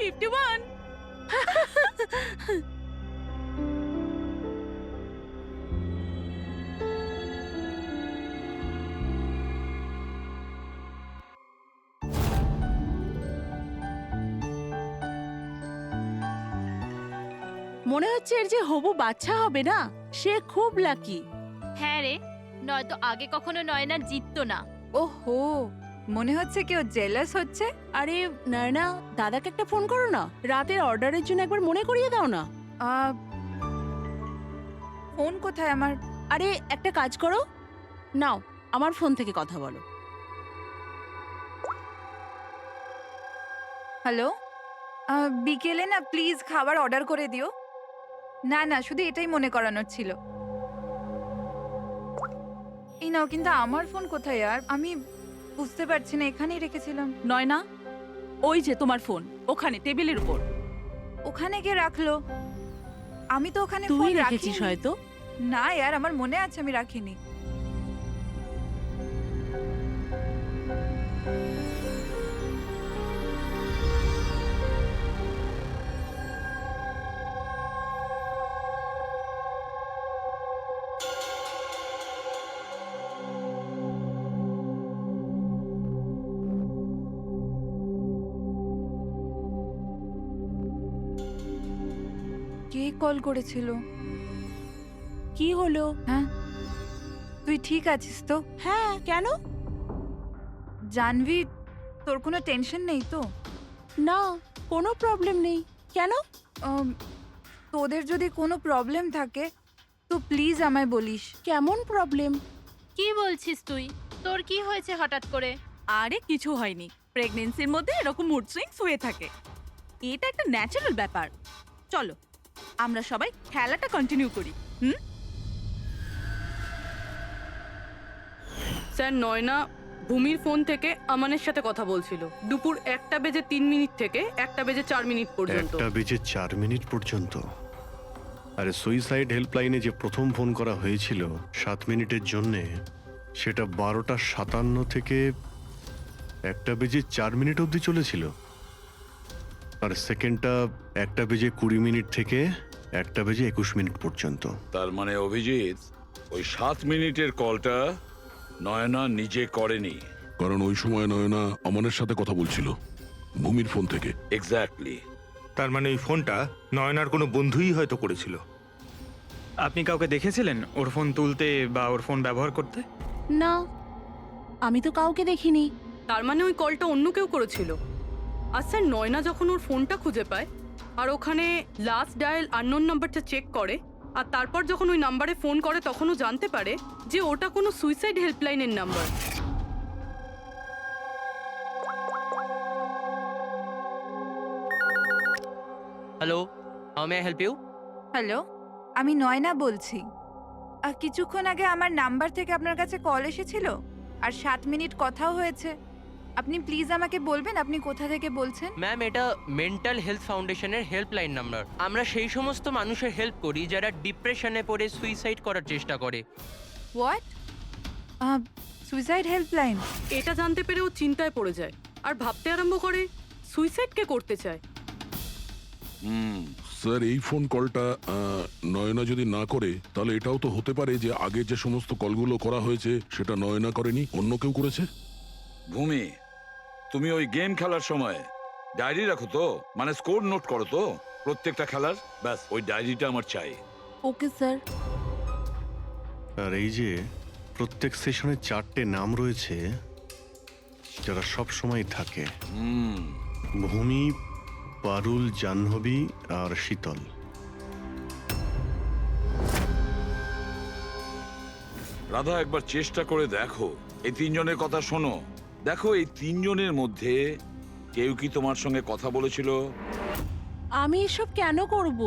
51। মনে হচ্ছে এর যে হবু বাচ্চা হবে না, সে খুব লাকি। হ্যাঁ রে, নয়তো আগে কখনো নয়না জিততো না। ওহো, মনে হচ্ছে কেউ জেলাস হচ্ছে। আরে নয়না, দাদাকে একটা ফোন করো না, রাতের অর্ডারের জন্য একবার মনে করিয়ে দাও না। ফোন কোথায় আমার? আরে একটা কাজ করো, নাও আমার ফোন থেকে কথা বলো। হ্যালো, বিকেলে না প্লিজ খাবার অর্ডার করে দিও। না না, শুধু এটাই মনে করানোর ছিল। এই নাও, কিন্তু আমার ফোন কোথায় আর? আমি বুঝতে পারছি না, এখানেই রেখেছিলাম। নয়না, ওই যে তোমার ফোন ওখানে টেবিলের উপর। ওখানে কে রাখলো? আমি তো ওখানে তুই ফোন রেখেছিস রাখিনি। হয়তো। না यार, আমার মনে আছে আমি রাখিনি। কে কল করেছিল? কি হলো? হ্যাঁ, তুই ঠিক আছিস তো? হ্যাঁ, কেন? জানভি, তোর কোনো টেনশন নেই তো? না, কোনো প্রবলেম নেই। কেন? আম, তোদের যদি কোনো প্রবলেম থাকে তো প্লিজ আমায় বলিস। কেমন প্রবলেম? কি বলছিস তুই? তোর কি হয়েছে হঠাৎ করে? আরে কিছু হয়নি, প্রেগন্যান্সির মধ্যে এরকম মুড সুইংস হয়ে থাকে, এটা একটা ন্যাচারাল ব্যাপার। চলো আমরা সবাই খেলাটা কন্টিনিউ করি। স্যার, নয়না ভূমির ফোন থেকে আমানের সাথে কথা বলছিল দুপুর 1:03 থেকে 1:04 পর্যন্ত। 1:04 পর্যন্ত? আরে সুইসাইড হেল্পলাইনে যে প্রথম ফোন করা হয়েছিল 7 মিনিটের জন্যে, সেটা 12:57 থেকে 1:04 অবধি চলেছিল। আর সেকেন্ডটা 1:20 থেকে 1:21 পর্যন্ত। তার মানে অভিজিৎ, ওই 7 মিনিটের কলটা নয়না নিজে করেনি। কারণ ওই সময় নয়না আমানের সাথে কথা বলছিল ভূমির ফোন থেকে। এক্স্যাক্টলি। তার মানে ওই ফোনটা নয়নার কোনো বন্ধুই হয়তো করেছিল। আপনি কাউকে দেখেছিলেন ওর ফোন তুলতে বা ওর ফোন ব্যবহার করতে? না, আমি তো কাউকে দেখিনি। তার মানে ওই কলটা অন্য কেউ করেছিল। আর স্যার, নয়না যখন ওর ফোনটা খুঁজে পায় আর ওখানে লাস্ট ডায়াল আননোন নাম্বারটা চেক করে, আর তারপর যখন ওই নাম্বারে ফোন করে তখন ও জানতে পারে যে ওটা কোনো সুইসাইড হেল্পলাইনের number. Hello, how may I help you? Hello, আমি নয়না বলছি। কিছুক্ষণ আগে আমার নাম্বার থেকে আপনার কাছে কল এসেছিল আর 7 মিনিট কথাও হয়েছে। আপনি প্লিজ আমাকে বলবেন আপনি কোথা থেকে বলছেন? ম্যাম, এটা মেন্টাল হেলথ ফাউন্ডেশনের হেল্পলাইন নাম্বার। আমরা সেই সমস্ত মানুষের হেল্প করি যারা ডিপ্রেশনে পড়ে সুইসাইড করার চেষ্টা করে। হোয়াট? Suicide helpline? এটা জানতে পেরে ও চিন্তায় পড়ে যায় আর ভাবতে আরম্ভ করে সুইসাইড কে করতে চায়। স্যার, এই ফোন কলটা নয়না যদি না করে তাহলে এটাও তো হতে পারে যে আগে যে সমস্ত কলগুলো করা হয়েছে সেটা নয়না করেনি, অন্য কেউ করেছে। ভূমি, তুমি ওই গেম খেলার সময় ডায়েরি রাখো তো? মানে স্কোর নোট করো তো প্রত্যেকটা খেলার? ব্যাস, ওই ডায়েরিটা আমার চাই। Okay sir. আর এই যে প্রত্যেক সেশনে 4টে নাম রয়েছে যারা সব সময় থাকে: ভূমি, পারুল, জাহ্নবী আর শীতল। রাধা, একবার চেষ্টা করে দেখো, এই 3 জনের কথা শোনো। দেখো, এই 3 জনের মধ্যে কেউ কি তোমার সঙ্গে কথা বলেছিল? আমি এসব কেন করব?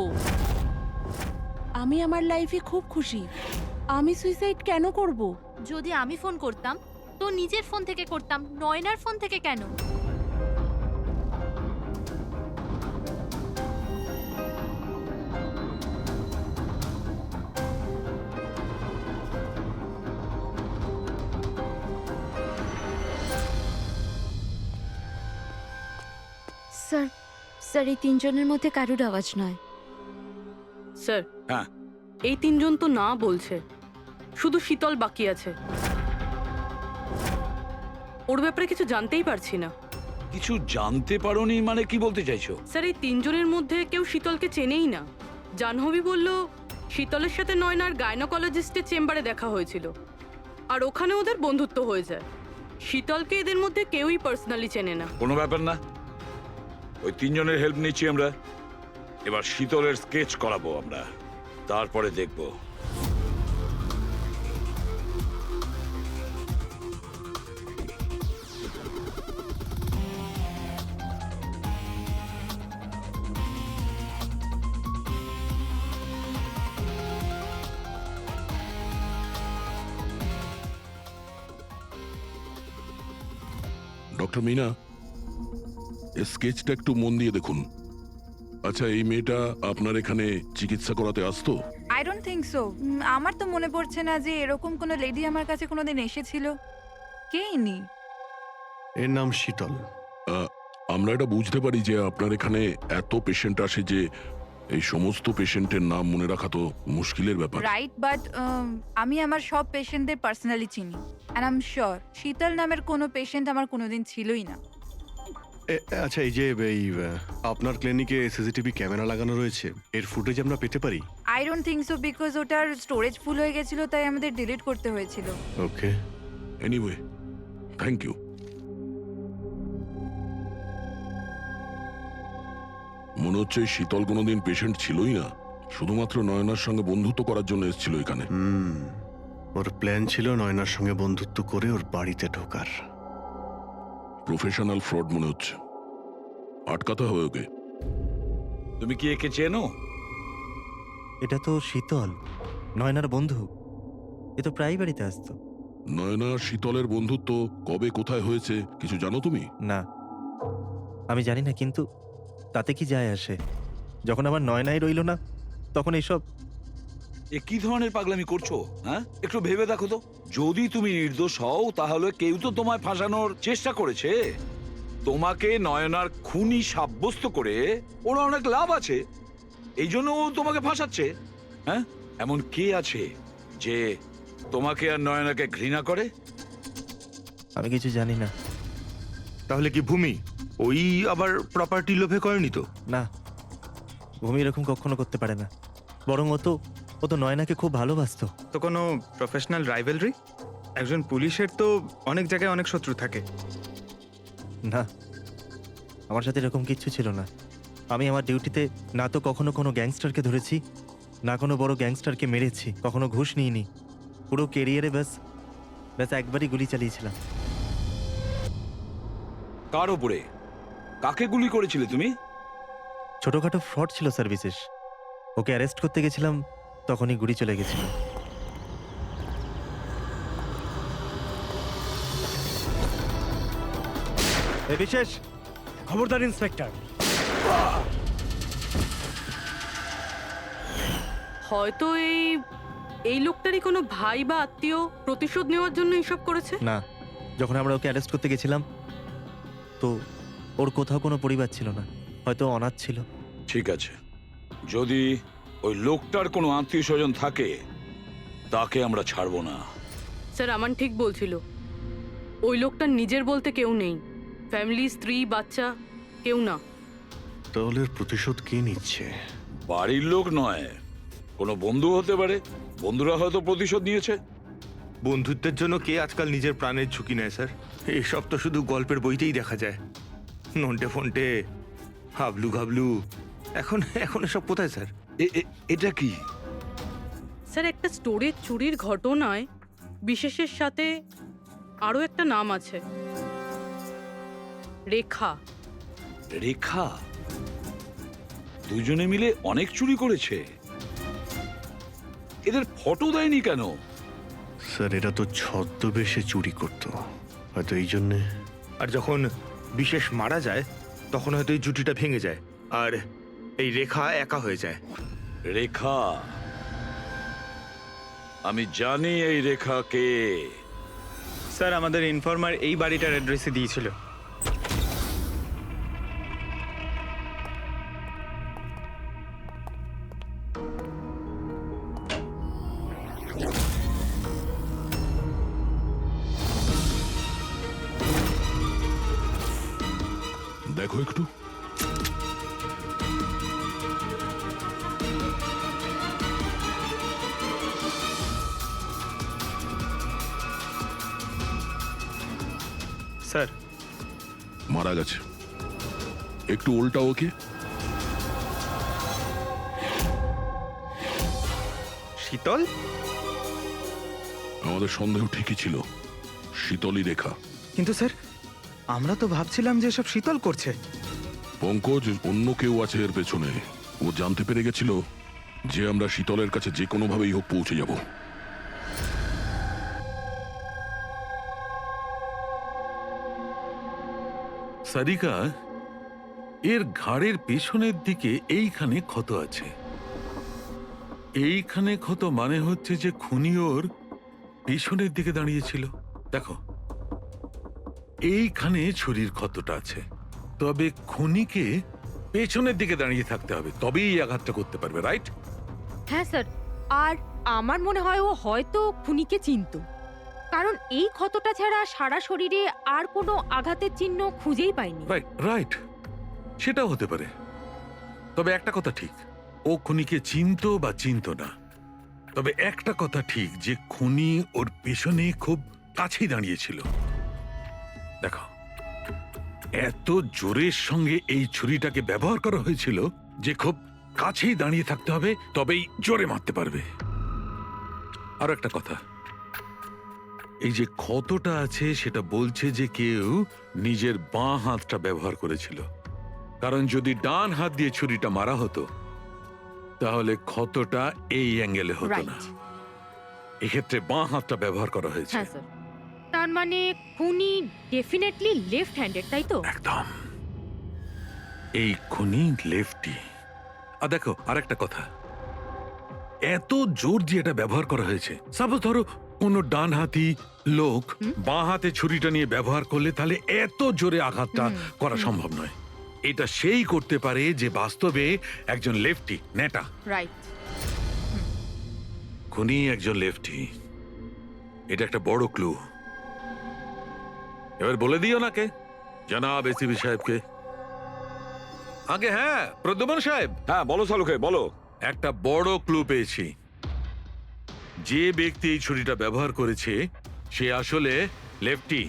আমি আমার লাইফে খুব খুশি। আমি সুইসাইড কেন করব? যদি আমি ফোন করতাম তো নিজের ফোন থেকে করতাম, নয়নার ফোন থেকে কেন? স্যার, স্যার এই তিনজনের মধ্যে কারুর আওয়াজ নয়। স্যার হ্যাঁ। এই তিনজন তো না বলছে, শুধু শীতল বাকি আছে। ওর ব্যাপারে কিছু জানতেই পারছি না। কিছু জানতে পারোনি মানে কি বলতে চাইছো? স্যার এই তিনজনের মধ্যে কেউ শীতলকে চেনেই না। জাহ্নবী বলল শীতলের সাথে নয়নার গাইনোকোলজিস্টের চেম্বারে দেখা হয়েছিল, আর ওখানে ওদের বন্ধুত্ব হয়ে যায়। শীতলকে এদের মধ্যে কেউই পার্সোনালি চেনে না। কোনো ব্যাপার না, ওই তিনজনের হেল্প নিচ্ছি আমরা। এবার শীতলের স্কেচ করাবো আমরা, তারপরে দেখবো। ডক্টর মিনা, এই স্কেচটা একটু মন দিয়ে দেখুন। আচ্ছা, এই মেয়েটা আপনার এখানে চিকিৎসা করাতে আসতো? I don't think so. আমার তো মনে পড়ছে না যে এরকম কোনো লেডি আমার কাছে কোনোদিন এসেছিল। কে ইনি? এর নাম শীতল। আমরা এটা বুঝতে পারি যে আপনার এখানে এত পেশেন্ট আসে যে এই সমস্ত পেশেন্টের নাম মনে রাখা তো মুশকিলের ব্যাপার। রাইট, বাট আমি আমার সব পেশেন্টদের পার্সোনালি চিনি, অ্যান্ড আই এম শিওর শীতল নামের কোনো পেশেন্ট আমার কোনোদিন ছিলই না। আচ্ছা, এই যে আপনার ক্লিনিকে সিসিটিভি ক্যামেরা লাগানো রয়েছে, এর ফুটেজ আমরা পেতে পারি? I don't think so, because ওটার স্টোরেজ ফুল হয়ে গেছিল, তাই আমাদের ডিলিট করতে হয়েছিল। ওকে। Anyway, thank you. মনে হচ্ছে এই শীতল কোনোদিন পেশেন্ট ছিলই না, শুধুমাত্র নয়নার সঙ্গে বন্ধুত্ব করার জন্য এসেছিল এখানে। ওর প্ল্যান ছিল নয়নার সঙ্গে বন্ধুত্ব করে ওর বাড়িতে ঢোকার। প্রফেশনাল ফ্রড মনে হচ্ছে, আটকাতে হবে ওকে। তুমি কি একে চেনো? এটা তো শীতল, নয়নার বন্ধু। এ তো প্রায় বাড়িতে আসতো। নয়না শীতলের বন্ধুত্ব কবে কোথায় হয়েছে কিছু জানো তুমি? না, আমি জানি না, কিন্তু তাতে কি যায় আসে? যখন আমার নয়নাই রইল না, তখন এইসব। এ কি ধরনের পাগলামি করছো? হ্যাঁ, একটু ভেবে দেখো তো। যদি তুমি নির্দোষ হও তাহলে কেউ তো তোমায় ফাঁসানোর চেষ্টা করেছে। তোমাকে নয়নার খুনি সাব্যস্ত করে ওর অনেক লাভ আছে, এই জন্য ও তোমাকে ফাঁসাচ্ছে। হ্যাঁ, এমন কে আছে যে তোমাকে আর নয়নাকে ঘৃণা করে? আমি কিছু জানি না। তাহলে কি ভূমি ওই আবার প্রপার্টি লোভে করেনি তো? না, ভূমি এরকম কখনো করতে পারে না। বরং ও তো নয়নাকে খুব ভালোবাসতো। তো কোনো প্রফেশনাল রাইভেলরি? একজন পুলিশের তো অনেক জায়গায় অনেক শত্রু থাকে। না, আমার সাথে এরকম কিচ্ছু ছিল না। আমি আমার ডিউটিতে না তো কখনো কোনো গ্যাংস্টারকে ধরেছি, না কোনো বড় গ্যাংস্টারকে মেরেছি, কখনো ঘুষ নিইনি। পুরো কেরিয়ারে ব্যাস একবারই গুলি চালিয়েছিলাম। কার উপরে? কাকে গুলি করেছিলে তুমি? ছোটখাটো ফ্রড ছিল স্যার, বিশেষ। ওকে অ্যারেস্ট করতে গেছিলাম, তখনই গুলি চলে গেছিল। বিশেষ খবরদার ইন্সপেক্টর। হয়তো এই লোকটারই কোনো ভাই বা আত্মীয় প্রতিশোধ নেওয়ার জন্য এসব করেছে। না, যখন আমরা ওকে অ্যারেস্ট করতে গেছিলাম তো ওর কোথাও কোনো পরিবার ছিল না, হয়তো অনাথ ছিল। ঠিক আছে, যদি ওই লোকটার কোনো আত্মীয় স্বজন থাকে তাকে আমরা ছাড়বো না। স্যার আমান ঠিক বলছিল, ওই লোকটার নিজের বলতে কেউ নেই, ফ্যামিলি, স্ত্রী, বাচ্চা কেউ না। তাহলে এর প্রতিশোধ কে নিচ্ছে? বাড়ির লোক নয়, কোনো বন্ধু হতে পারে। বন্ধুরা হয়তো প্রতিশোধ নিয়েছে। বন্ধুত্বের জন্য কে আজকাল নিজের প্রাণের ঝুঁকি নেয় স্যার? এসব তো শুধু গল্পের বইতেই দেখা যায়। নন্টে ফন্টে, হাবলু ঘাবলু, এখন এসব কোথায় স্যার? এটা কি? স্যার একটা স্টোরেজ চুরির ঘটনায় বিশেষের সাথে আরও একটা নাম আছে, রেখা। রেখা? দুজনে মিলে অনেক চুরি করেছে। এদের ফটো দেয়নি কেন? স্যার, এটা তো ছদ্মবেশে চুরি করতো, হয়তো এই জন্যে। আর যখন বিশেষ মারা যায় তখন হয়তো এই জুটিটা ভেঙে যায় আর এই রেখা একা হয়ে যায়। রেখা? আমি জানি এই রেখা কে। স্যার, আমাদের ইনফর্মার এই বাড়িটার অ্যাড্রেসে দিয়েছিল। দেখো একটু। স্যার মারা গেছে। একটু উল্টা ওকে। শীতল? আমাদের সন্দেহ ঠিকই ছিল, শীতলই রেখা। কিন্তু স্যার আমরা তো ভাবছিলাম যে সব শীতল করছে। পঙ্কজ, অন্য কেউ আছে এর পেছনে। ও জানতে পেরে গেছিল যে আমরা শীতলের কাছে যে কোনো ভাবেই হোক পৌঁছে যাব। সারিকা, এর ঘাড়ের পেছনের দিকে এইখানে ক্ষত আছে। এইখানে ক্ষত মানে হচ্ছে যে খুনি ওর পেছনের দিকে দাঁড়িয়েছিল। দেখো, এইখানে ছুরির ক্ষতটা আছে। তবে খুনিকে পেছনের দিকে দাঁড়িয়ে থাকতে হবে, তবেই এই আঘাতটা করতে পারবে, রাইট? হ্যাঁ স্যার, আর আমার মনে হয় ও হয়তো খুনিকে চিনতো, কারণ এই ক্ষতটা ছাড়া সারা শরীরে আর কোনো আঘাতের চিহ্ন খুঁজেই পাইনি। রাইট রাইট, সেটাও হতে পারে। তবে একটা কথা ঠিক, ও খুনিকে চিনতো বা চিনতো না, তবে একটা কথা ঠিক যে খুনি ওর পেছনে খুব কাছেই দাঁড়িয়েছিল। দেখো, এত জোরের সঙ্গে এই ছুরিটাকে ব্যবহার করা হয়েছিল যে খুব কাছেই দাঁড়িয়ে থাকতে হবে, তবেই জোরে মারতে পারবে। আর একটা কথা, এই যে ক্ষতটা আছে সেটা বলছে যে কেউ নিজের বাঁ হাতটা ব্যবহার করেছিল, কারণ যদি ডান হাত দিয়ে ছুরিটা মারা হতো তাহলে ক্ষতটা এই অ্যাঙ্গেলে হতো না। এক্ষেত্রে বাঁ হাতটা ব্যবহার করা হয়েছে। হ্যাঁ স্যার, তার মানে খুনি ডেফিনেটলি লেফট হ্যান্ডেড, তাই তো? একদম, এই খুনি লেফটি। আর দেখো, আরেকটা কথা, এত জোর দিয়ে এটা ব্যবহার করা হয়েছে। সাপোজ ধরো কোনো ডান হাতি লোক বাঁ হাতে ছুরিটা নিয়ে ব্যবহার করলে তাহলে এত জোরে আঘাতটা করা সম্ভব নয়। এটা সেই করতে পারে যে বাস্তবে একজন লেফটি, নেটা। রাইট। খুনি একজন লেফটি, এটা একটা বড় ক্লু। এবার বলে দিও নাকে, জনাব এসিপি সাহেবকে। আগে হ্যাঁ, প্রদ্যুম্ন সাহেব। হ্যাঁ বলো সালুকে, বলো। একটা বড় ক্লু পেয়েছি। যে ব্যক্তি এই ছুরিটা ব্যবহার করেছে সে আসলে lefty,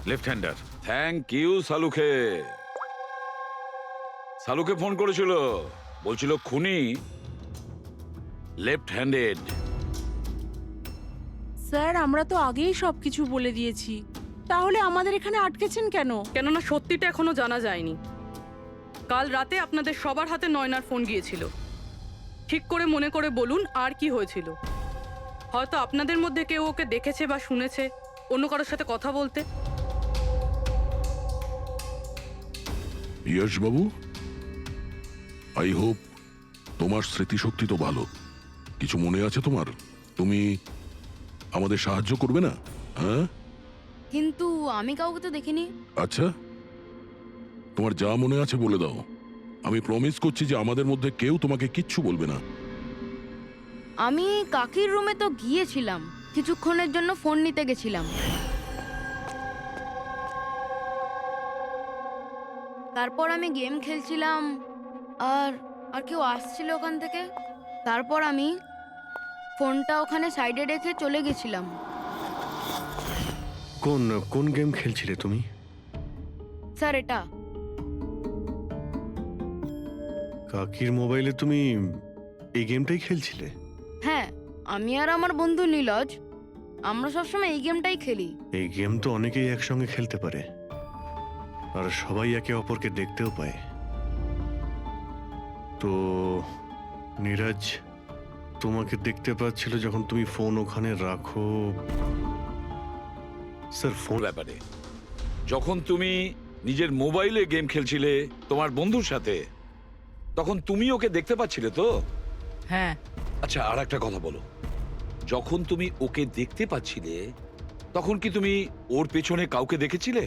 left hander. Thank you সালুকে। সালুকে ফোন করেছিল, বলছিল খুনি লেফট হ্যান্ডেড। স্যার আমরা তো আগেই সবকিছু বলে দিয়েছি, তাহলে আমাদের এখানে আটকেছেন কেন? কেননা সত্যিটা এখনো জানা যায়নি। কাল রাতে আপনাদের সবার হাতে নয়নার ফোন গিয়েছিল। ঠিক করে মনে করে বলুন আর কি হয়েছিল। হয়তো আপনাদের মধ্যে কেউ ওকে দেখেছে বা শুনেছে অন্য কারোর সাথে কথা বলতে। ইয়শ বাবু, আই হোপ তোমার স্মৃতিশক্তি তো ভালো, কিছু মনে আছে তোমার? তুমি আমাদের সাহায্য করবে না? হ্যাঁ, কিন্তু আমি কাউকে তো দেখিনি। আচ্ছা, তোমার যা মনে আছে বলে দাও। আমি প্রমিস করছি যে আমাদের মধ্যে কেউ তোমাকে কিচ্ছু বলবে না। আমি কাকির রুমে তো গিয়েছিলাম, কিছুক্ষণের জন্য ফোন নিতে গেছিলাম। তারপর আমি গেম খেলছিলাম, আর আর কেউ আসছিল ওখান থেকে। তারপর আমি ফোনটা ওখানে সাইডে রেখে চলে গেছিলাম। কোন কোন গেম খেলছিলে তুমি? স্যার এটা কাকির মোবাইলে তুমি এই গেমটাই খেলছিলে? হ্যাঁ, আমি আর আমার বন্ধু নীলজ আমরা সবসময় এই গেমটাই খেলি। এই গেম তো অনেকেই একসঙ্গে খেলতে পারে, আর সবাই একে অপরকে দেখতেও পায়। তো নীরজ তোমাকে দেখতে পাচ্ছিল যখন তুমি ফোন ওখানে রাখো। স্যার ফোন ব্যাপারে যখন তুমি নিজের মোবাইলে গেম খেলছিলে তোমার বন্ধুর সাথে, তখন তুমি ওকে দেখতে পাচ্ছিলে তো? হ্যাঁ। আচ্ছা, আর একটা কথা বলো, যখন তুমি ওকে দেখতে পাচ্ছিলে তখন কি তুমি ওর পেছনে কাউকে দেখেছিলে?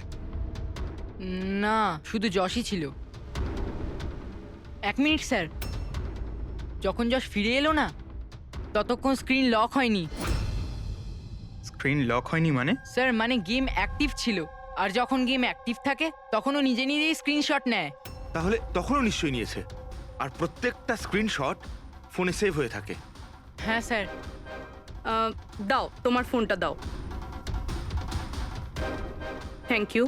না, শুধু যশই ছিল। 1 মিনিট স্যার, যখন যশ ফিরে এলো না ততক্ষণ স্ক্রিন লক হয়নি। স্ক্রিন লক হয়নি মানে? স্যার মানে গেম অ্যাক্টিভ ছিল, আর যখন গেম অ্যাক্টিভ থাকে তখন ও নিজে নিজেই স্ক্রিনশট নেয়। তাহলে তখনও নিশ্চয়ই নিয়েছে। আর প্রত্যেকটা স্ক্রিনশট ফোনে সেভ হয়ে থাকে। হ্যাঁ স্যার। দাও তোমার ফোনটা দাও। Thank you.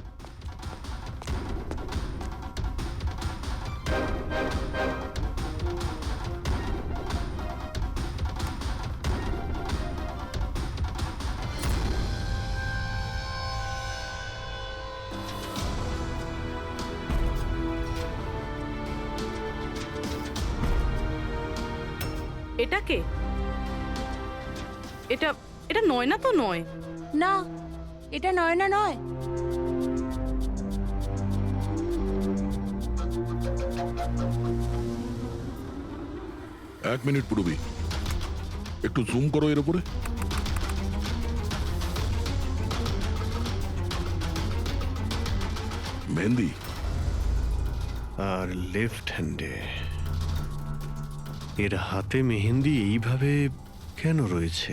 এটা কে? এটা এটা নয়না তো নয়। না, এটা নয়না নয়। এক মিনিট পূর্বী, একটু জুম করো এর উপরে। মেহেন্দি। আর লেফট হ্যান্ডে এর হাতে মেহেন্দি এইভাবে কেন রয়েছে?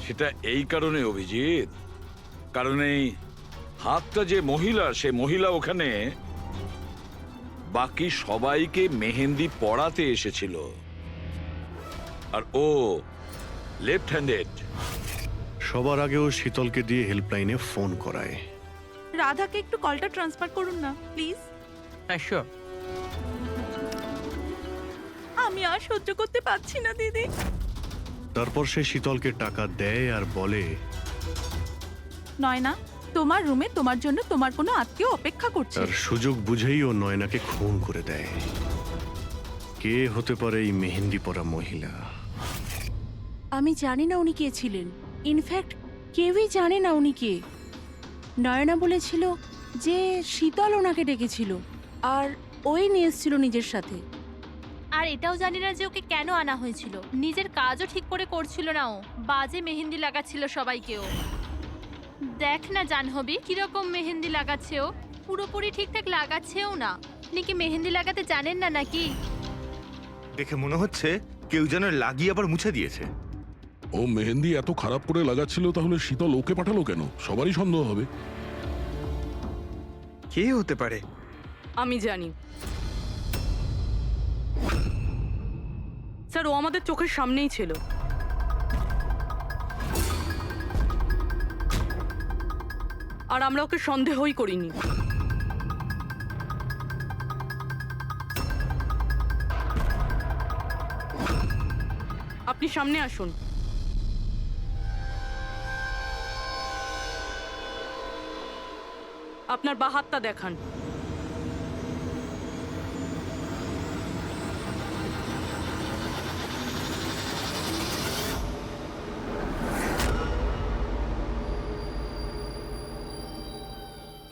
সেটা এই কারণে অভিজিৎ, কারণ এই হাতটা যে মহিলার, সে মহিলা ওখানে বাকি সবাইকে মেহেন্দি পড়াতে এসেছিল, আর ও লেফট হ্যান্ডেড। সবার আগেও শীতলকে দিয়ে হেল্পলাইনে ফোন করায়। রাধাকে একটু কলটা ট্রান্সফার করুন না প্লিজ। হ্যাঁ শিওর। আমি আর সহ্য করতে পারছি না দিদি। তারপর সে শীতলকে টাকা দেয় আর বলে, নয়না, তোমার রুমে তোমার জন্য তোমার কোনো আত্মীয় অপেক্ষা করছে। তার সুযোগ বুঝেই ও নয়নাকে খুন করে দেয়। কে হতে পারে এই মেহেন্দি পরা মহিলা? আমি জানি না উনি কে ছিলেন। ইনফ্যাক্ট কেউই জানে না উনি কে। নয়না বলেছিল যে শীতল ওনাকে ডেকেছিল আর ওই নিয়ে এসেছিল নিজের সাথে। আর এটাও জানি না যে ওকে কেন আনা হয়েছিল। নিজের কাজও ঠিক করে করছিল না ও, বাজে মেহেন্দি লাগাচ্ছিল সবাইকেও। দেখ না জাহ্নবী কিরকম মেহেন্দি লাগাচ্ছে ও, পুরোপুরি ঠিকঠাক লাগাচ্ছেও না। আপনি কি মেহেন্দি লাগাতে জানেন না নাকি? দেখে মনে হচ্ছে কেউ যেন লাগিয়ে আবার মুছে দিয়েছে। ও মেহেন্দি এত খারাপ করে লাগাচ্ছিল, তাহলে শীতল ওকে পাঠালো কেন? সবারই সন্দেহ হবে। কে হতে পারে? আমি জানি স্যার, ও আমাদের চোখের সামনেই ছিল। আর আমরা ওকে সন্দেহই করিনি। আপনি সামনে আসুন। আপনার বা হাতটা দেখান।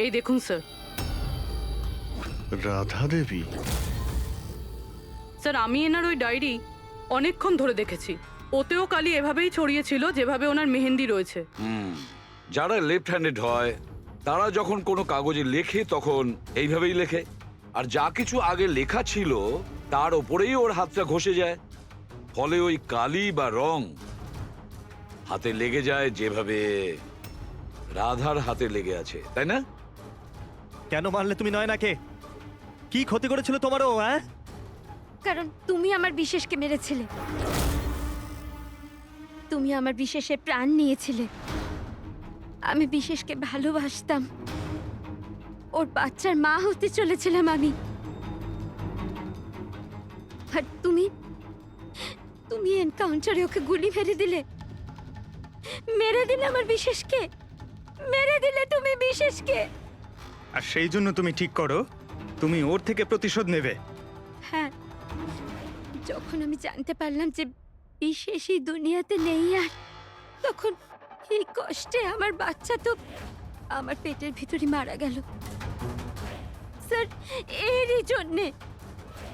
এই দেখুন স্যার। রাধা দেবী? স্যার, আমি এনার ওই ডায়েরি অনেকক্ষণ ধরে দেখেছি। ওতেও কালি এভাবেই ছড়িয়েছিল যেভাবে ওনার মেহেন্দি রয়েছে। যারা লেফট হ্যান্ডেড হয় তারা যখন কোনো কাগজে লেখে তখন এইভাবেই লেখে, আর যা কিছু আগে লেখা ছিল তার ওপরেই ওর হাতটা ঘষে যায়। ফলে ওই কালি বা রং হাতে লেগে যায় যেভাবে রাধার হাতে লেগে আছে, তাই না? কেন মারলে তুমি নয়নাকে? কি ক্ষতি করেছিল তোমারও? হ্যাঁ, কারণ তুমি আমার বিশেষকে মেরেছিলে। তুমি আমার বিশেষের প্রাণ নিয়েছিলে। আমি বিশেষকে ভালোবাসতাম। ওর বাচ্চার মা হতে চলেছিলাম আমি। আর তুমি তুমি এনকাউন্টারে ওকে গুলি মেরে দিলে। মেরে দিলে আমার বিশেষকে, মেরে দিলে তুমি বিশেষকে। আর সেই জন্য তুমি ঠিক করো তুমি ওর থেকে প্রতিশোধ নেবে। হ্যাঁ, যখন আমি জানতে পারলাম যে বিশেষ এই দুনিয়াতে নেই আর, তখন এই কষ্টে আমার বাচ্চা তো আমার পেটের ভিতরে মারা গেল। স্যার, এরই জন্যে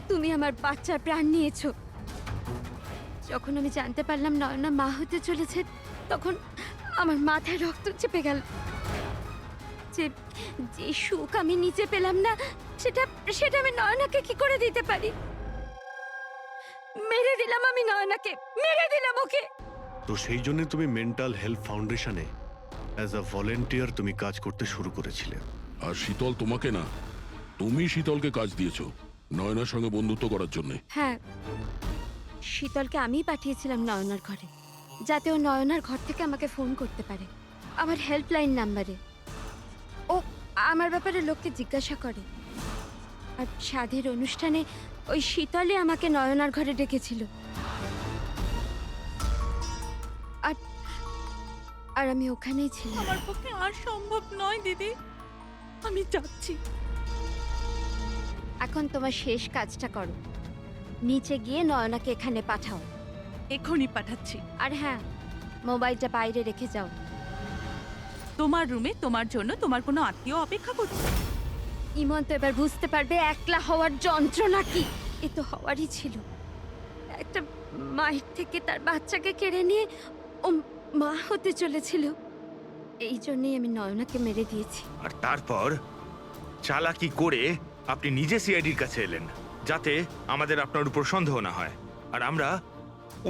তুমি আমার বাচ্চার প্রাণ নিয়েছো। যখন আমি জানতে পারলাম নয়না মা হতে চলেছে, তখন আমার মাথায় রক্ত চেপে গেল। যে যে সুখ আমি নিচে পেলাম না, সেটা সেটা আমি নয়নাকে কি করে দিতে পারি? মেরে দিলাম আমি নয়নাকে, মেরে দিলাম ওকে। তো সেই জন্য তুমি মেন্টাল হেলথ ফাউন্ডেশনে অ্যাজ আ ভলেন্টিয়ার তুমি কাজ করতে শুরু করেছিলে। আর শীতল তোমাকে না, তুমি শীতলকে কাজ দিয়েছো নয়নার সঙ্গে বন্ধুত্ব করার জন্য। হ্যাঁ, শীতলকে আমিই পাঠিয়েছিলাম নয়নার ঘরে, যাতে ও নয়নার ঘর থেকে আমাকে ফোন করতে পারে আমার হেল্পলাইন নাম্বারে। ও আমার ব্যাপারে লোককে জিজ্ঞাসা করে। আর সাধের অনুষ্ঠানে ওই শীতলই আমাকে নয়নার ঘরে ডেকেছিল। আর আর আমি ওখানেই ছিলাম। আমার পক্ষে আর সম্ভব নয় দিদি, আমি যাচ্ছি। এখন তোমার শেষ কাজটা করো, নিচে গিয়ে নয়নাকে এখানে পাঠাও। এখনই পাঠাচ্ছি। আর হ্যাঁ, মোবাইলটা বাইরে রেখে যাও। তোমার রুমে তোমার জন্য তোমার কোনো আত্মীয় অপেক্ষা করছে। ইমন তো এবার বুঝতে পারবে একলা হওয়ার যন্ত্রণা কি। এ তো হওয়ারই ছিল, একটা মায়ের থেকে তার বাচ্চাকে কেড়ে নিয়ে ও মা হতে চলেছিল। এই জন্যই আমি নয়নাকে মেরে দিয়েছি। আর তারপর চালাকি করে আপনি নিজে সিআইডির কাছে এলেন, যাতে আমাদের আপনার উপর সন্দেহ না হয় আর আমরা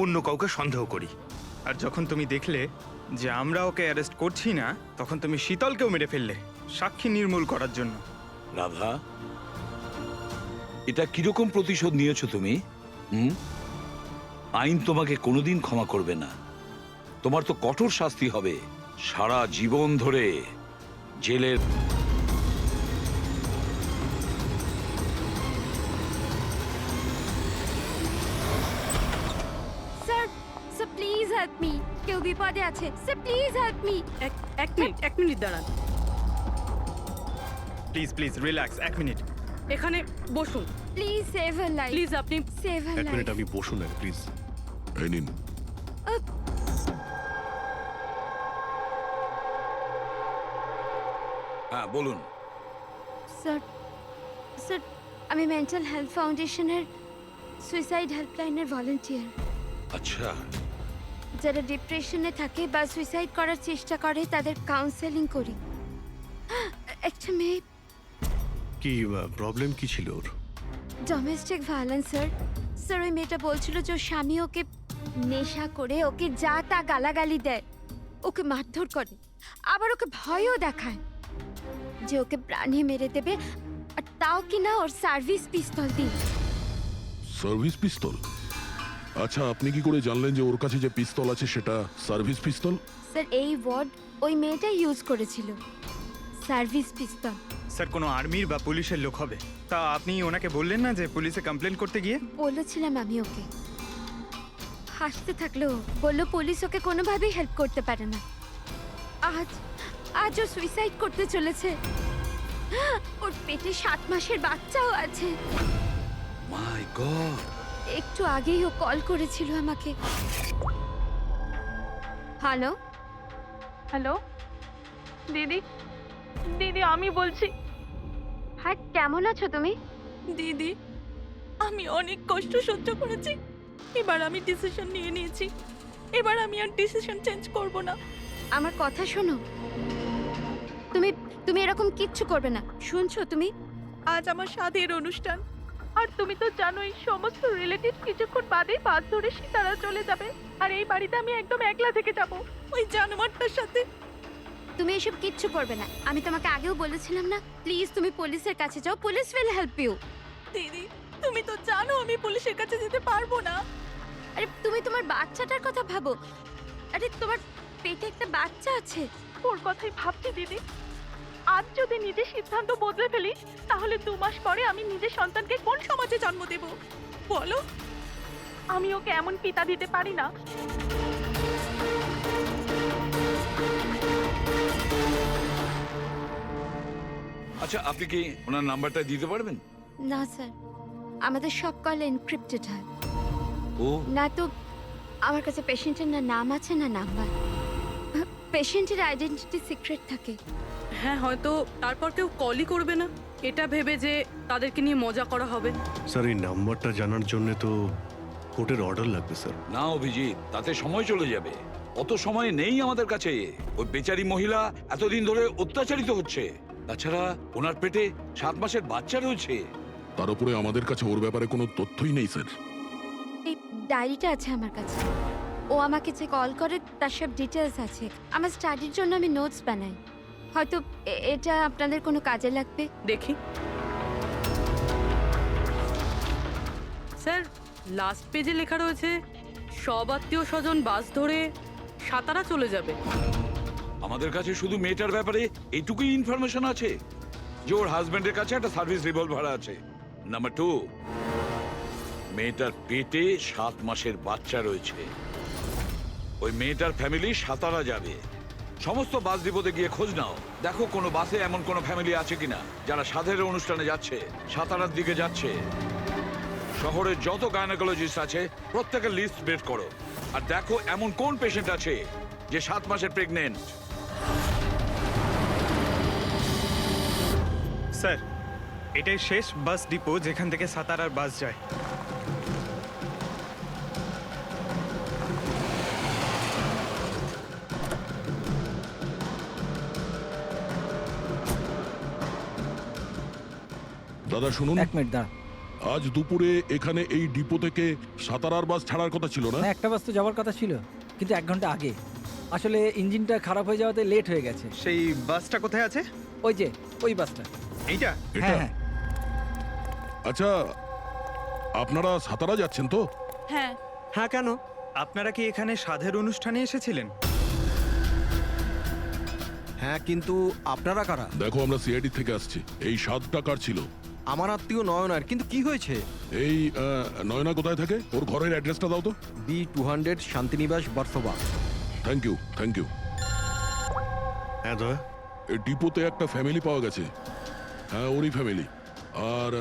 অন্য কাউকে সন্দেহ করি। আর যখন তুমি দেখলে যে আমরা ওকে অ্যারেস্ট করছি না, তখন তুমি শীতলকেও মেরে ফেললে সাক্ষী নির্মূল করার জন্য। রাধা, এটা কিরকম প্রতিশোধ নিয়েছো তুমি? আইন তোমাকে কোনোদিন ক্ষমা করবে না। তোমার তো কঠোর শাস্তি হবে, সারা জীবন ধরে জেলের। Sir, sir please help me, কেউ বিপদে আছে। Sir please help me. এক মিনিট দাঁড়ান। Please please relax, 1 minute. এখানে বসুন please save her life. Please. আপনি সেভ হার 1 লাইফ। মিনিট আমি বসুন প্লিজ। এই নিন। হ্যাঁ বলুন। স্যার, স্যার আমি মেন্টাল হেলথ ফাউন্ডেশনের সুইসাইড হেল্পলাইনের ভলান্টিয়ার। আচ্ছা, যারা ডিপ্রেশনে থাকে বা সুইসাইড করার চেষ্টা করে তাদের কাউন্সেলিং করি। একটা মেয়ে কি প্রবলেম কি ছিল ওর? Domestic violence sir. স্যার ওই মেয়েটা বলছিল যে ওর স্বামী ওকে নেশা করে ওকে যা তা গালাগালি দেয়, ওকে মারধর করে, আবার ওকে ভয়ও দেখায় যে ওকে প্রাণে মেরে দেবে, আর তাও কিনা ওর সার্ভিস পিস্তল দিয়ে। সার্ভিস পিস্তল? আচ্ছা, আপনি কি করে জানলেন যে ওর কাছে যে পিস্তল আছে সেটা সার্ভিস পিস্তল? স্যার এই ওয়ার্ড ওই মেয়েটাই ইউজ করেছিল, সার্ভিস পিস্তল। স্যার কোনো আর্মির বা পুলিশের লোক হবে। তা আপনি ওনাকে বললেন না যে পুলিশে কমপ্লেন করতে গিয়ে? বলেছিলাম আমি ওকে, হাসতে থাকলো। বললো পুলিশ ওকে কোনোভাবেই হেল্প করতে পারে না। আজ ও সুইসাইড করতে চলেছে। ওর পেটে 7 মাসের বাচ্চাও আছে। মাই গড। একটু আগেই ও কল করেছিল আমাকে। হ্যালো হ্যালো দিদি, দিদি আমি বলছি। হ্যাঁ, কেমন আছো তুমি? দিদি, আমি অনেক কষ্ট সহ্য করেছি, এবার আমি ডিসিশন নিয়ে নিয়েছি। এবার আমি আর ডিসিশন চেঞ্জ করব না। আমার কথা শোনো, তুমি এরকম কিচ্ছু করবে না, শুনছো তুমি? আজ আমার সাধের অনুষ্ঠান, আর তুমি তো জানোই সমস্ত রিলেটিভ কিছুক্ষণ বাদেই বাস ধরে সীতারা চলে যাবে, আর এই বাড়িতে আমি একদম একলা থেকে যাব ওই জানোয়ারটার সাথে। তুমি এসব কিচ্ছু করবে না, আমি তোমাকে আগেও বলেছিলাম না? প্লিজ তুমি পুলিশের কাছে যাও, পুলিশ উইল হেল্প ইউ। দিদি, তুমি তো জানো আমি পুলিশের কাছে যেতে পারবো না। আরে তুমি তোমার বাচ্চাটার কথা ভাবো। আরে তোমার পেটে একটা বাচ্চা আছে। ওর কথাই ভাবছি দিদি। আজ যদি নিজের সিদ্ধান্ত বদলে ফেলি, তাহলে 2 মাস পরে আমি নিজের সন্তানকে কোন সমাজে জন্ম দেব বলো? আমি ওকে এমন পিতা দিতে পারি না। আচ্ছা, আপনি কি ওনার নাম্বারটা দিতে পারবেন? না স্যার, আমাদের সব কল এনক্রিপ্টেড হয়। ও না তো আমার কাছে পেশেন্টের না নাম আছে না নাম্বার। পেশেন্টের আইডেন্টিটি সিক্রেট থাকে। হ্যাঁ, হয়তো তারপর কেউ কলই করবে না, এটা ভেবে যে তাদেরকে নিয়ে মজা করা হবে। স্যার এই নাম্বারটা জানার জন্য তো কোর্টের অর্ডার লাগবে স্যার। না অভিজিৎ, তাতে সময় চলে যাবে। অত সময় নেই আমাদের কাছে। ওই বেচারি মহিলা এতদিন ধরে অত্যাচারিত হচ্ছে, তাছাড়া ওনার পেটে 7 মাসের বাচ্চা রয়েছে। তার উপরে আমাদের কাছে ওর ব্যাপারে কোনো তথ্যই নেই স্যার। এই ডায়েরিটা আছে আমার কাছে, ও আমাকে যে কল করে তার সব ডিটেলস আছে। আমার স্টাডির জন্য আমি নোটস বানাই, হয়তো এটা আপনাদের কোনো কাজে লাগবে। দেখি। স্যার লাস্ট পেজে লেখা রয়েছে সব আত্মীয় স্বজন বাস ধরে সাতারা চলে যাবে। আমাদের কাছে শুধু মেয়েটার ব্যাপারে এইটুকুই ইনফরমেশন আছে যে ওর হাজবেন্ডের কাছে একটা সার্ভিস রিভলভার আছে। নাম্বার 2, মেয়েটার পেটে 7 মাসের বাচ্চা রয়েছে। ওই মেয়েটার ফ্যামিলি সাতারা যাবে। সমস্ত বাস ডিপোতে গিয়ে খোঁজ নাও, দেখো কোনো বাসে এমন কোনো ফ্যামিলি আছে কিনা যারা সাধের অনুষ্ঠানে যাচ্ছে, সাতারার দিকে যাচ্ছে। শহরের যত গাইনোকোলজিস্ট আছে প্রত্যেকের লিস্ট বের করো, আর দেখো এমন কোন পেশেন্ট আছে যে 7 মাসের প্রেগনেন্ট। স্যার, এটাই শেষ বাস ডিপো যেখান থেকে সাতারার বাস যায়। দাদা শুনুন, 1 মিনিট দাঁড়া। আজ দুপুরে এখানে এই ডিপো থেকে সাতারার বাস ছাড়ার কথা ছিল না? না, একটা বাস তো যাওয়ার কথা ছিল, কিন্তু 1 ঘন্টা আগে। আসলে ইঞ্জিনটা খারাপ হয়ে যাওয়াতে লেট হয়ে গেছে। সেই বাসটা কোথায় আছে? ওই যে ওই বাসটা। এইটা? এটা? হ্যাঁ হ্যাঁ। আচ্ছা, আপনারা সাতারা যাচ্ছেন তো? হ্যাঁ। হ্যাঁ, কেন? আপনারা কি এখানে সাধের অনুষ্ঠানে এসেছিলেন? হ্যাঁ, কিন্তু আপনারা কারা? দেখো, আমরা সিআইডি থেকে আসছি। এই 7 টাকার ছিল। আমার আত্মীয় নয়নার, কিন্তু কি হয়েছে? এই নয়না কোথায় থাকে? ওর ঘরের অ্যাড্রেসটা দাও তো। B200 Shantinivas Versova. Thank you, thank you. হ্যাঁ দয়া, এই ডিপোতে একটা ফ্যামিলি পাওয়া গেছে। হ্যাঁ, ওরই ফ্যামিলি। আর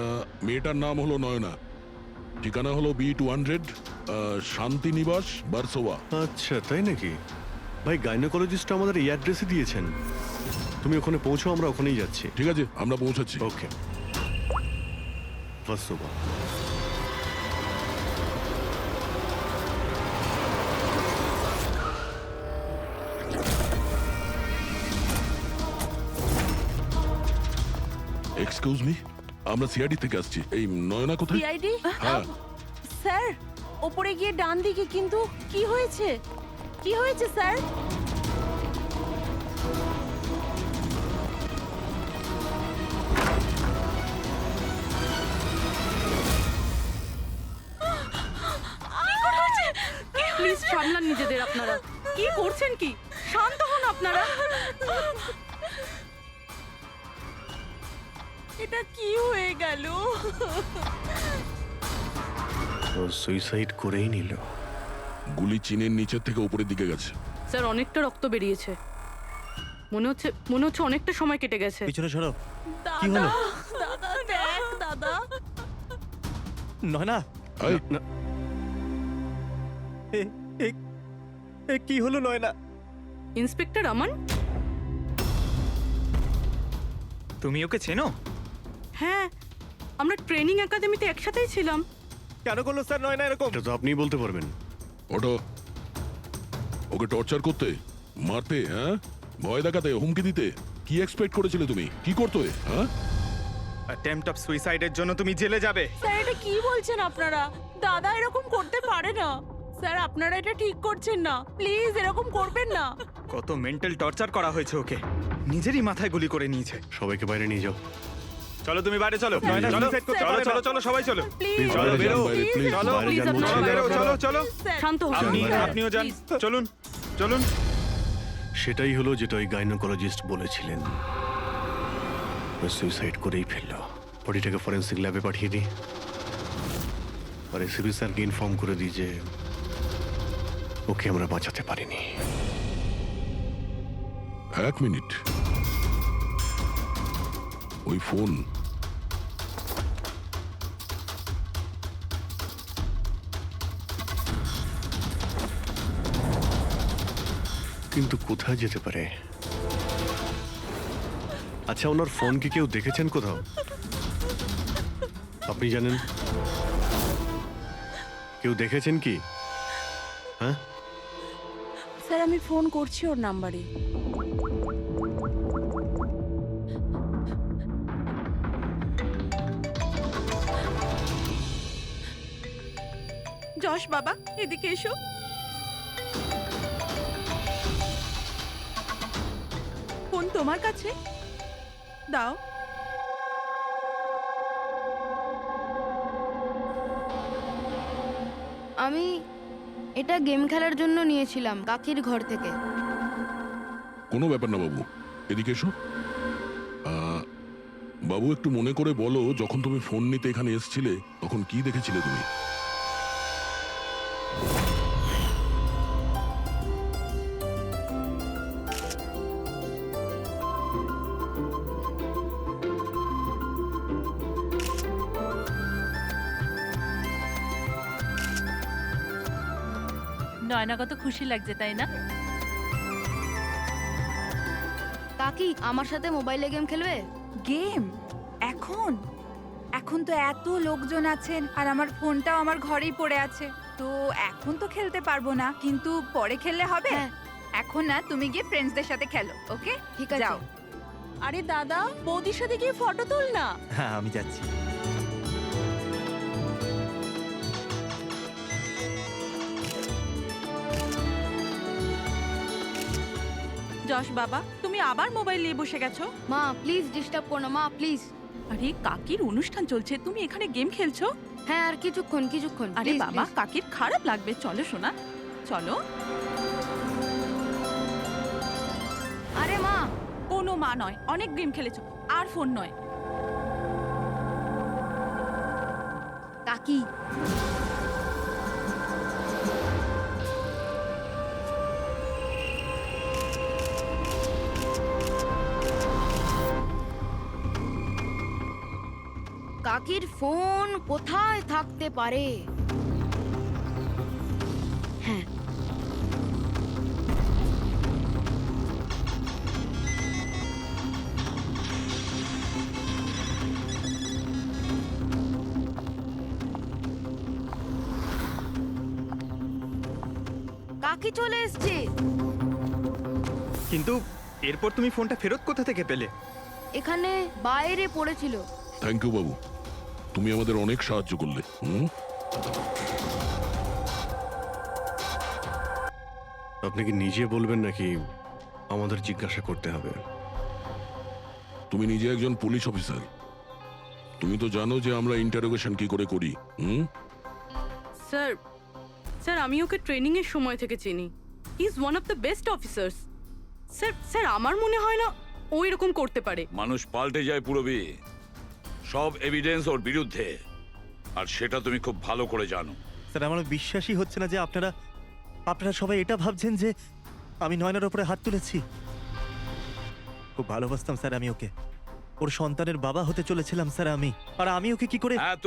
মেয়েটার নাম হলো নয়না। ঠিকানা হলো B200 শান্তিনিবাস বার্সোবা। আচ্ছা তাই নাকি? ভাই গাইনোকোলজিস্ট আমাদের এই অ্যাড্রেসে দিয়েছেন। তুমি ওখানে পৌঁছো, আমরা ওখানেই যাচ্ছি। ঠিক আছে, আমরা পৌঁছাচ্ছি। ওকে। বার্সোবা। এক্সকিউজ মি, আমরা সিআইডি থেকে আসছি। এই নয়না কোথায়? সিআইডি? হ্যাঁ। স্যার, ওপরে গিয়ে ডান দিকে। কিন্তু কি হয়েছে? কি হয়েছে স্যার? প্লিজ সামলান নিজেদের আপনারা। কি করছেন কি? শান্ত হন আপনারা। এটা কি হয়ে গেল? ও সুইসাইড করেই নিল। গুলি চিনের নিচের থেকে উপরের দিকে গেছে। স্যার অনেকটা রক্ত বেরিয়েছে। মনে হচ্ছে অনেকটা সময় কেটে গেছে। পিছনে সরো। কি দাদা, হলো? দাদা দেখ দাদা। নয়না, এই, কি হলো নয়না? ইন্সপেক্টর আমান? তুমি ওকে চেনো? হ্যাঁ, আমরা ট্রেনিং একাডেমিতে একসাথেই ছিলাম। কেন করলো স্যার নয়না এরকম? এটা তো আপনিই বলতে পারবেন। ওটো। ওকে টর্চার করতে, মারতে, হ্যাঁ, ভয় দেখাতে, হুমকি দিতে কি এক্সপেক্ট করেছিলে তুমি? কি করতে? হ্যাঁ, অ্যাটেম্পট অফ সুইসাইডের জন্য তুমি জেলে যাবে। স্যার এটা কি বলছেন আপনারা? দাদা এরকম করতে পারে না। স্যার আপনারা এটা ঠিক করছেন না। প্লিজ এরকম করবেন না। কত মেন্টাল টর্চার করা হয়েছে ওকে। নিজেরই মাথায় গুলি করে নিয়েছে। সবাইকে বাইরে নিয়ে যাও। চলো তুমি বাইরে চলো। নয়না, চলো suicide করতে চলো পারে না। চলো চলো সবাই চলো। প্লিজ চলো, বাইরে বেরো। যান, বাইরে, please, চলো, বাইরে please, যান আপনারা বলছি। বেরো, চলো চলো। শান্ত হন। আপনিও যান। চলুন চলুন। সেটাই হলো যেটা ওই গাইনোকোলজিস্ট বলেছিলেন। সুইসাইড করেই ফেললো। বডিটাকে ফরেন্সিক ল্যাবে পাঠিয়ে দিই, আর এসিপি স্যারকে ইনফর্ম করে দিই যে ওকে আমরা বাঁচাতে পারিনি। 1 মিনিট। ওই ফোন। কিন্তু কোথায় যেতে পারে? আচ্ছা, ওনার ফোন কি কেউ দেখেছেন কোথাও? আপনি জানেন? কেউ দেখেছেন কি? হ্যাঁ, স্যার আমি ফোন করছি ওর নাম্বারে। যশ বাবা, এদিকে এসো। ফোন তোমার কাছে দাও। আমি এটা গেম খেলার জন্য নিয়েছিলাম কাকির ঘর থেকে। কোনো ব্যাপার না বাবু, এদিকে এসো। বাবু একটু মনে করে বলো, যখন তুমি ফোন নিতে এখানে এসেছিলে তখন কি দেখেছিলে তুমি? নয়না কত খুশি লাগছে তাই না? কাকি আমার সাথে মোবাইলে গেম খেলবে? গেম? এখন? এখন তো এত লোকজন আছেন আর আমার ফোনটাও আমার ঘরেই পড়ে আছে, তো এখন তো খেলতে পারবো না, কিন্তু পরে খেললে হবে। হ্যাঁ। এখন না, তুমি গিয়ে ফ্রেন্ডসদের সাথে খেলো, ওকে? ঠিক আছে। যাও। আরে দাদা, বৌদির সাথে গিয়ে ফটো তুল না। হ্যাঁ আমি যাচ্ছি। যশ বাবা, তুমি আবার মোবাইল নিয়ে বসে গেছো? মা প্লিজ ডিস্টার্ব করো না, মা প্লিজ। আরে কাকির অনুষ্ঠান চলছে, তুমি এখানে গেম খেলছো? হ্যাঁ আর কিছুক্ষণ কিছুক্ষণ। আরে please, বাবা, please। কাকির খারাপ লাগবে, চলো শোনা, চলো। আরে মা। কোনো মা নয়, অনেক গেম খেলেছো, আর ফোন নয়। কাকি কাকির ফোন কোথায় থাকতে পারে? হ্যাঁ, কাকি চলে এসছে। কিন্তু এরপর তুমি ফোনটা ফেরত কোথা থেকে পেলে? এখানে বাইরে পড়েছিল। থ্যাংক ইউ বাবু, তুমি আমাদের অনেক সাহায্য করলে। আপনি কি নিজে বলবেন নাকি আমাদের জিজ্ঞাসা করতে হবে? তুমি নিজে একজন পুলিশ অফিসার, তুমি তো জানো যে আমরা ইন্টারোগেশন কি করে করি। স্যার, স্যার আমি ওকে ট্রেনিং এর সময় থেকে চিনি। He is one of the best officers. Sir, sir আমার মনে হয় না ও এরকম করতে পারে। মানুষ পাল্টে যায় পুরবী, সব এভিডেন্স ওর বিরুদ্ধে, আর সেটা তুমি খুব ভালো করে জানো। স্যার আমার বিশ্বাসই হচ্ছে না যে আপনারা সবাই এটা ভাবছেন যে আমি নয়নার ওপরে হাত তুলেছি। খুব ভালোবাসতাম স্যার আমি ওকে, ওর সন্তানের বাবা হতে চলেছিলাম স্যার আমি, আর আমি ওকে কি করে? হ্যাঁ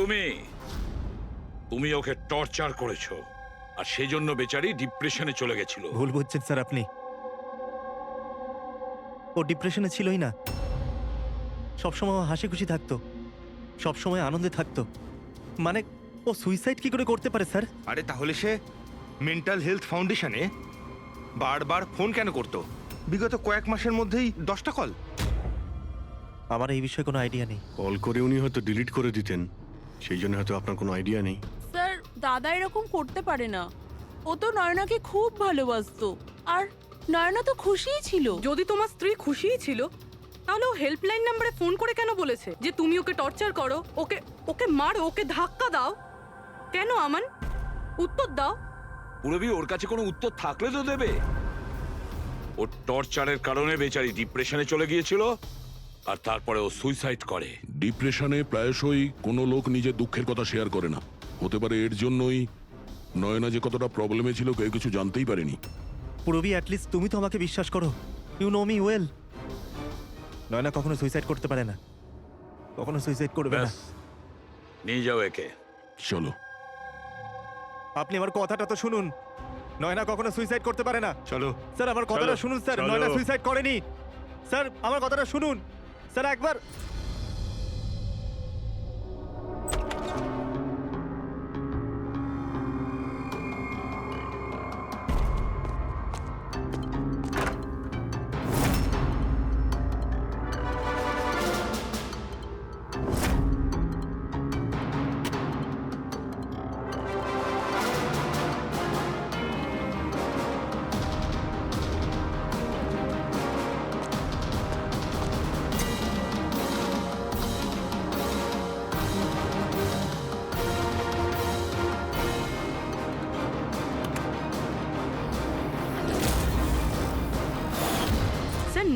তুমি ওকে টর্চার করেছো, আর সেই জন্য বেচারি ডিপ্রেশনে চলে গেছিল। ভুল বুঝছেন স্যার আপনি, ও ডিপ্রেশনে ছিলই না, সবসময় ও হাসি খুশি থাকতো, সবসময় আনন্দে থাকতো। মানে ও সুইসাইড কি করে করতে পারে স্যার? আরে তাহলে সে মেন্টাল হেলথ ফাউন্ডেশনে বারবার ফোন কেন করতো? বিগত কয়েক মাসের মধ্যেই 10টা কল। আমার এই বিষয়ে কোনো আইডিয়া নেই। কল করে উনি হয়তো ডিলিট করে দিতেন, সেই জন্য হয়তো আপনার কোনো আইডিয়া নেই। স্যার, দাদা এরকম করতে পারে না, ও তো নয়নাকে খুব ভালোবাসতো, আর নয়না তো খুশিই ছিল। যদি তোমার স্ত্রী খুশিই ছিল, তাহলে ও হেল্পলাইন নাম্বারে ফোন করে কেন বলেছে যে তুমি ওকে টর্চার করো, ওকে মারো, ওকে ধাক্কা দাও? কেন আমান, উত্তর দাও। পুরবী, ওর কাছে কোনো উত্তর থাকলে তো দেবে। ওর টর্চারের কারণে বেচারি ডিপ্রেশনে চলে গিয়েছিল, আর তারপরে ও সুইসাইড করে। ডিপ্রেশনে প্রায়শই কোনো লোক নিজের দুঃখের কথা শেয়ার করে না, হতে পারে এর জন্যই নয়না যে কতটা প্রবলেমে ছিল কেউ কিছু জানতেই পারেনি। পুরবি, অ্যাটলিস্ট তুমি তো আমাকে বিশ্বাস করো, you know me well. Naina কখনো সুইসাইড করতে পারে না, কখনো সুইসাইড করবে না। নিয়ে যাও একে। চলো। আপনি আমার কথাটা তো শুনুন, নয়না কখনো সুইসাইড করতে পারে না। চলো স্যার আমার কথাটা শুনুন স্যার, নয়না সুইসাইড করেনি স্যার, আমার কথাটা শুনুন স্যার একবার।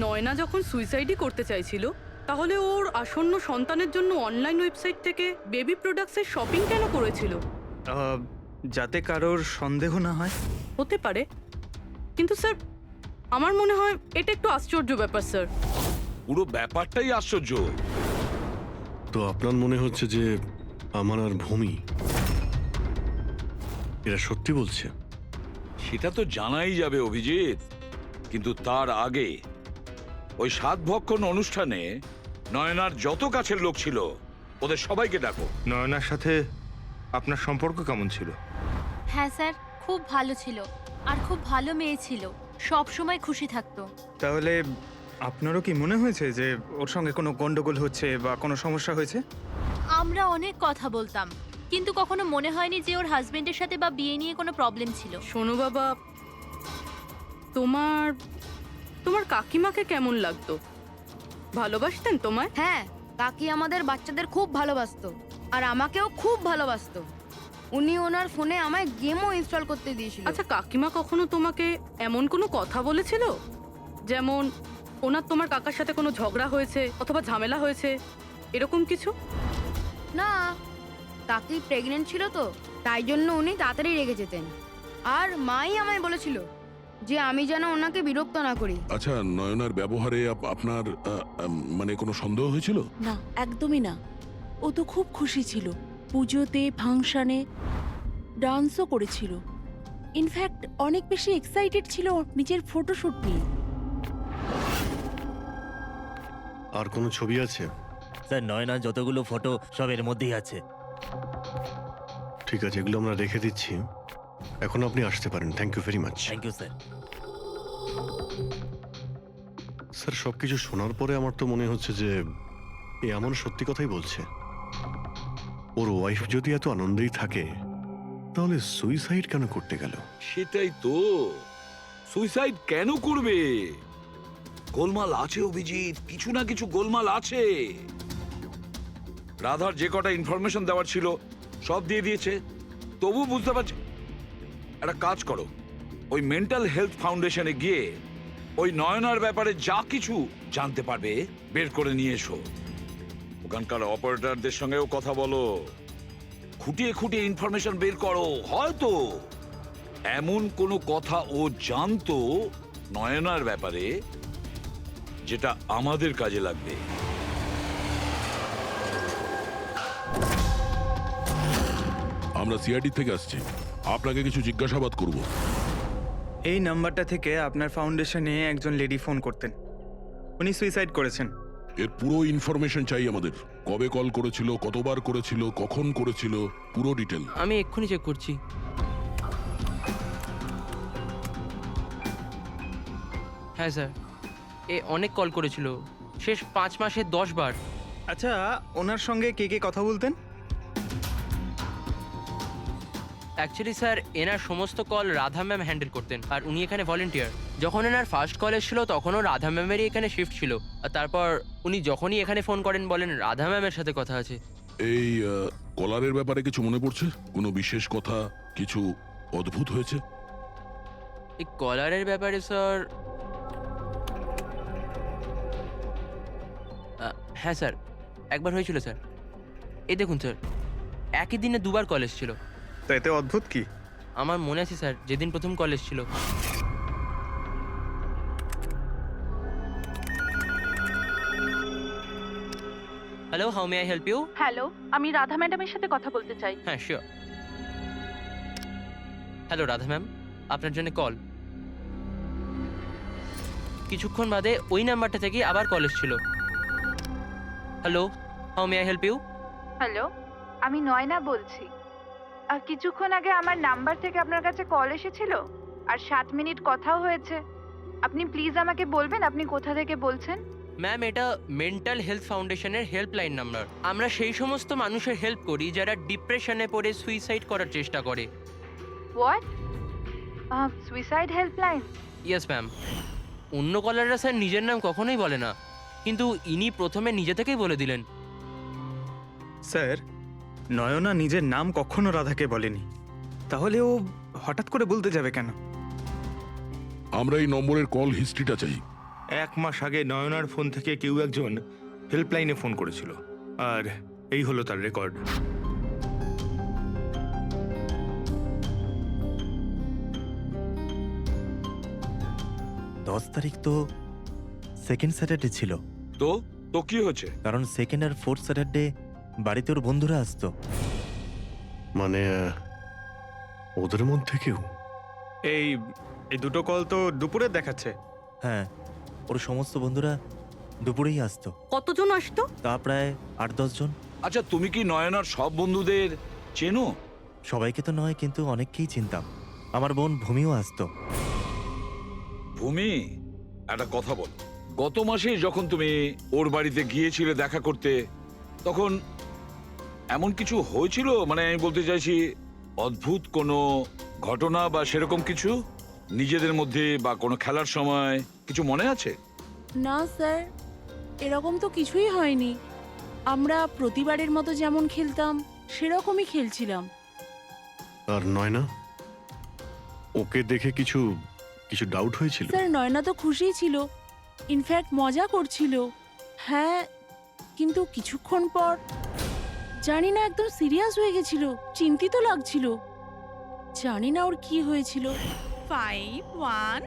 নয়না যখন সুইসাইডই করতে চাইছিল, তাহলে ওর আসন্ন সন্তানের জন্য অনলাইন ওয়েবসাইট থেকে বেবি প্রোডাক্টসের শপিং কেন করেছিল? যাতে কারোর সন্দেহ না হয়। হতে পারে, কিন্তু স্যার আমার মনে হয় এটা একটু আশ্চর্য ব্যাপার স্যার। পুরো ব্যাপারটাই আশ্চর্য। তো আপনার মনে হচ্ছে যে আমার আর ভূমি এরা সত্যি বলছে? সেটা তো জানাই যাবে অভিজিৎ, কিন্তু তার আগে ওই সাতভক্ষণ অনুষ্ঠানে নয়নার যত কাছের লোক ছিল ওদের সবাইকে ডাকো। নয়নার সাথে আপনার সম্পর্ক কেমন ছিল? হ্যাঁ স্যার, খুব ভালো ছিল আর খুব ভালো মেয়ে ছিল, সব সময় খুশি থাকতো। তাহলে আপনারও কি মনে হয়েছে যে ওর সঙ্গে কোনো গন্ডগোল হচ্ছে বা কোনো সমস্যা হয়েছে? আমরা অনেক কথা বলতাম, কিন্তু কখনো মনে হয়নি যে ওর হাজবেন্ডের সাথে বা বিয়ে নিয়ে কোনো প্রবলেম ছিল। শোনো বাবা, তোমার তোমার কাকিমাকে কেমন লাগতো? ভালোবাসতেন তোমায়? হ্যাঁ, কাকি আমাদের বাচ্চাদের খুব ভালোবাসতো আর আমাকেও খুব ভালোবাসতো। উনি ওনার ফোনে আমায় গেমও ইনস্টল করতে দিয়েছিল। আচ্ছা, কাকিমা কখনো তোমাকে এমন কোনো কথা বলেছিল, যেমন ওনার তোমার কাকার সাথে কোনো ঝগড়া হয়েছে অথবা ঝামেলা হয়েছে, এরকম কিছু? না, কাকি প্রেগনেন্ট ছিল তো, তাই জন্য উনি তাড়াতাড়ি রেগে যেতেন। আর মাই আমায় বলেছিল যে আমি যেন ওনাকে বিরক্ত না করি। আচ্ছা, নয়নার ব্যবহারে আপনার মানে কোনো সন্দেহ হয়েছিল? না, একদমই না। ও তো খুব খুশি ছিল, পুজোতে ফাংশনে ডান্সও করেছিল। ইনফ্যাক্ট অনেক বেশি এক্সাইটেড ছিল নিজের ফটোশুট নিয়ে। আর কোনো ছবি আছে? স্যার, নয়না যতগুলো ফটো সব এর মধ্যেই আছে। ঠিক আছে, এগুলো আমরা রেখে দিচ্ছি। এখন আপনি আসতে পারেন। Thank you very much. Thank you sir. Sir, সবকিছু শোনার পরে আমার তো মনে হচ্ছে যে এ এমন সত্যি কথাই বলছে। ওর ওয়াইফ যদি এত আনন্দেই থাকে, তাহলে সুইসাইড কেন করতে গেল? সেটাই তো, সুইসাইড কেন করবে? গোলমাল আছে অভিজিৎ, কিছু না কিছু গোলমাল আছে। রাধার যে কটা ইনফরমেশন দেওয়ার ছিল সব দিয়ে দিয়েছে, তবু বুঝতে পারছি। একটা কাজ করো, ওই মেন্টাল হেলথ ফাউন্ডেশনে গিয়ে ওই নয়নার ব্যাপারে যা কিছু জানতে পারবে বের করে নিয়ে এসো। ওখানকার অপারেটরদের সঙ্গেও কথা বলো, খুঁটিয়ে খুঁটিয়ে ইনফরমেশন বের করো। হয়তো এমন কোনো কথা ও জানতো নয়নার ব্যাপারে যেটা আমাদের কাজে লাগবে। আমরা সিআইডি থেকে আসছি, আপনাকে কিছু জিজ্ঞাসাবাদ করব। এই নাম্বারটা থেকে আপনার ফাউন্ডেশনে একজন লেডি ফোন করতেন, উনি সুইসাইড করেছেন। এর পুরো ইনফরমেশন চাই আমাদের। কবে কল করেছিল, কতবার করেছিল, কখন করেছিল, পুরো ডিটেল। আমি এক্ষুনি চেক করছি। হ্যাঁ স্যার, এ অনেক কল করেছিল, শেষ 5 মাসে 10 বার। আচ্ছা, ওনার সঙ্গে কে কে কথা বলতেন? অ্যাকচুয়ালি স্যার, এনার সমস্ত কল রাধা ম্যাম হ্যান্ডেল করতেন, আর উনি এখানে ভলেন্টিয়ার। যখন এনার ফার্স্ট কল এসেছিল তখনও রাধা ম্যামেরই এখানে শিফট ছিল, আর তারপর উনি যখনই এখানে ফোন করেন বলেন রাধা ম্যামের সাথে কথা আছে। এই কলারের ব্যাপারে কিছু মনে পড়ছে? কোনো বিশেষ কথা, কিছু অদ্ভুত হয়েছে? এই কলারের ব্যাপারে স্যার, হ্যাঁ স্যার, একবার হয়েছিল স্যার। এই দেখুন স্যার, একই দিনে 2 বার কল এসেছিল। তো এতে অদ্ভুত কি? আমার মনে আছে স্যার, যেদিন প্রথম কল এসেছিল। Hello, how may I help you? Hello, আমি রাধা ম্যাডামের সাথে কথা বলতে চাই। হ্যাঁ, শিওর। হ্যালো রাধা ম্যাম, আপনার জন্য কল। কিছুক্ষণ বাদে ওই নাম্বারটা থেকে আবার কল এসেছিল। Hello, how may I help you? Hello, আমি নয়না বলছি। কিছুক্ষণ আগে আমার নাম্বার থেকে আপনার কাছে কল এসেছিল আর 7 মিনিট কথাও হয়েছে। আপনি প্লিজ আমাকে বলবেন আপনি কোথা থেকে বলছেন? ম্যাম, এটা মেন্টাল হেলথ ফাউন্ডেশনের হেল্পলাইন নাম্বার। আমরা সেই সমস্ত মানুষের হেল্প করি যারা ডিপ্রেশনে পড়ে সুইসাইড করার চেষ্টা করে। What? Suicide helpline? Yes ma'am. অন্য কলাররা স্যার নিজের নাম কখনোই বলে না, কিন্তু ইনি প্রথমে নিজে থেকেই বলে দিলেন। স্যার, নয়না নিজের নাম কখনো রাধাকে বলেনি, তাহলে ও হঠাৎ করে বলতে যাবে কেন? আমরা এই নম্বরের কল হিস্ট্রিটা চাই। 1 মাস আগে নয়নার ফোন থেকে কেউ একজন হেল্পলাইনে ফোন করেছিল, আর এই হলো তার রেকর্ড। তারিখ তো সেকেন্ড স্যাটারডে ছিল, তো তো কি হচ্ছে? কারণ সেকেন্ড আর ফোর্থ স্যাটারডে বাড়িতে ওর বন্ধুরা আসতো। মানে ওদের মধ্যে কেউ? এই এই দুটো কল তো দুপুরে দেখাচ্ছে। হ্যাঁ, ওর সমস্ত বন্ধুরা দুপুরেই আসতো। কতজন আসতো? তা প্রায় 8-10 জন। আচ্ছা, তুমি কি নয়নার সব বন্ধুদের চেনো? সবাইকে তো নয়, কিন্তু অনেককেই চিনতাম। আমার বোন ভূমিও আসতো। ভূমি, একটা কথা বল, গত মাসে যখন তুমি ওর বাড়িতে গিয়েছিলে দেখা করতে, তখন এমন কিছু হয়েছিল? মানে আমি বলতে চাইছি, অদ্ভুত কোনো ঘটনা বা সেরকম কিছু নিজেদের মধ্যে, বা কোনো খেলার সময় কিছু মনে আছে? না স্যার, এরকম তো কিছুই হয়নি। আমরা প্রতিবারের মতো যেমন খেলতাম সেরকমই খেলছিলাম। আর নয়না, ওকে দেখে কিছু কিছু ডাউট হয়েছিল? স্যার, নয়না তো খুশিই ছিল, ইনফ্যাক্ট মজা করছিল। হ্যাঁ, কিন্তু কিছুক্ষণ পর জানি না একদম সিরিয়াস হয়ে গেছিল, চিন্তিত লাগছিল। জানি না ওর কি হয়েছিল। 5, 1